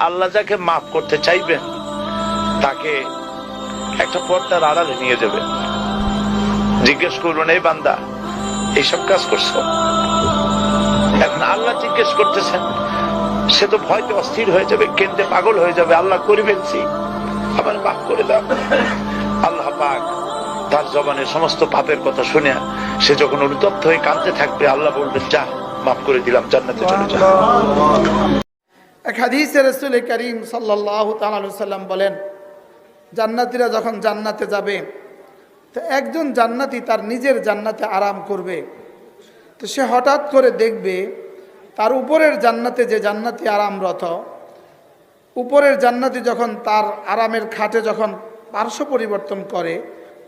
আল্লাহ যাকে মাফ করতে চাইবেন তাকে একটা পর্দার আড়ালে নিয়ে যাবেন, জিজ্ঞেস করবেন, এই বান্দা এইসব কাজ করছো? এখন আল্লাহ জিজ্ঞেস করতেছেন, সে তো ভয়তে অস্থির হয়ে যাবে, কেন্দ্রে পাগল হয়ে যাবে, আল্লাহ করে ফেলছি, আবার মাফ করে দাও। আল্লাহ পাক তার জবানের সমস্ত পাপের কথা শুনে সে যখন অনুতপ্ত হয়ে কাঁদতে থাকবে, আল্লাহ বলবেন, যা মাফ করে দিলাম, জান্নাতে চলে যা। এক হাদিসে রাসূল করিম সাল্লাল্লাহু তাআলা আলাইহি সাল্লাম বলেন, জান্নাতীরা যখন জান্নাতে যাবে তো একজন জান্নাতি তার নিজের জান্নাতে আরাম করবে, তো সে হঠাৎ করে দেখবে তার উপরের জান্নাতে যে জান্নাতি আরামরত, উপরের জান্নাতি যখন তার আরামের খাটে যখন পার্শ্ব পরিবর্তন করে,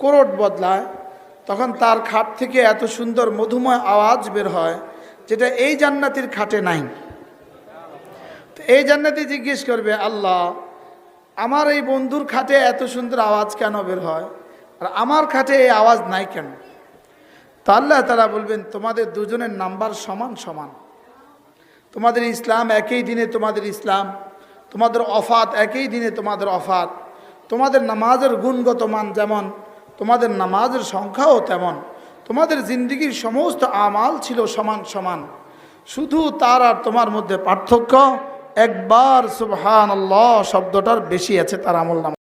কোরট বদলায়, তখন তার খাট থেকে এত সুন্দর মধুময় আওয়াজ বের হয় যেটা এই জান্নাতির খাটে নাই। তো এই জান্নাতি জিজ্ঞেস করবে, আল্লাহ, আমার এই বন্ধুর খাটে এত সুন্দর আওয়াজ কেন বের হয় আর আমার খাটে এই আওয়াজ নাই কেন? তো আল্লাহ তাআলা বলবেন, তোমাদের দুজনের নাম্বার সমান সমান, তোমাদের ইসলাম একই দিনে তোমাদের ইসলাম, তোমাদের অফাত একই দিনে তোমাদের অফাত, তোমাদের নামাজের গুণগত মান যেমন, তোমাদের নামাজের সংখ্যাও তেমন, তোমাদের জিন্দেগির সমস্ত আমাল ছিল সমান সমান, শুধু তার আর তোমার মধ্যে পার্থক্য একবার সুবহানাল্লাহ শব্দটার বেশি আছে তার আমল নামা।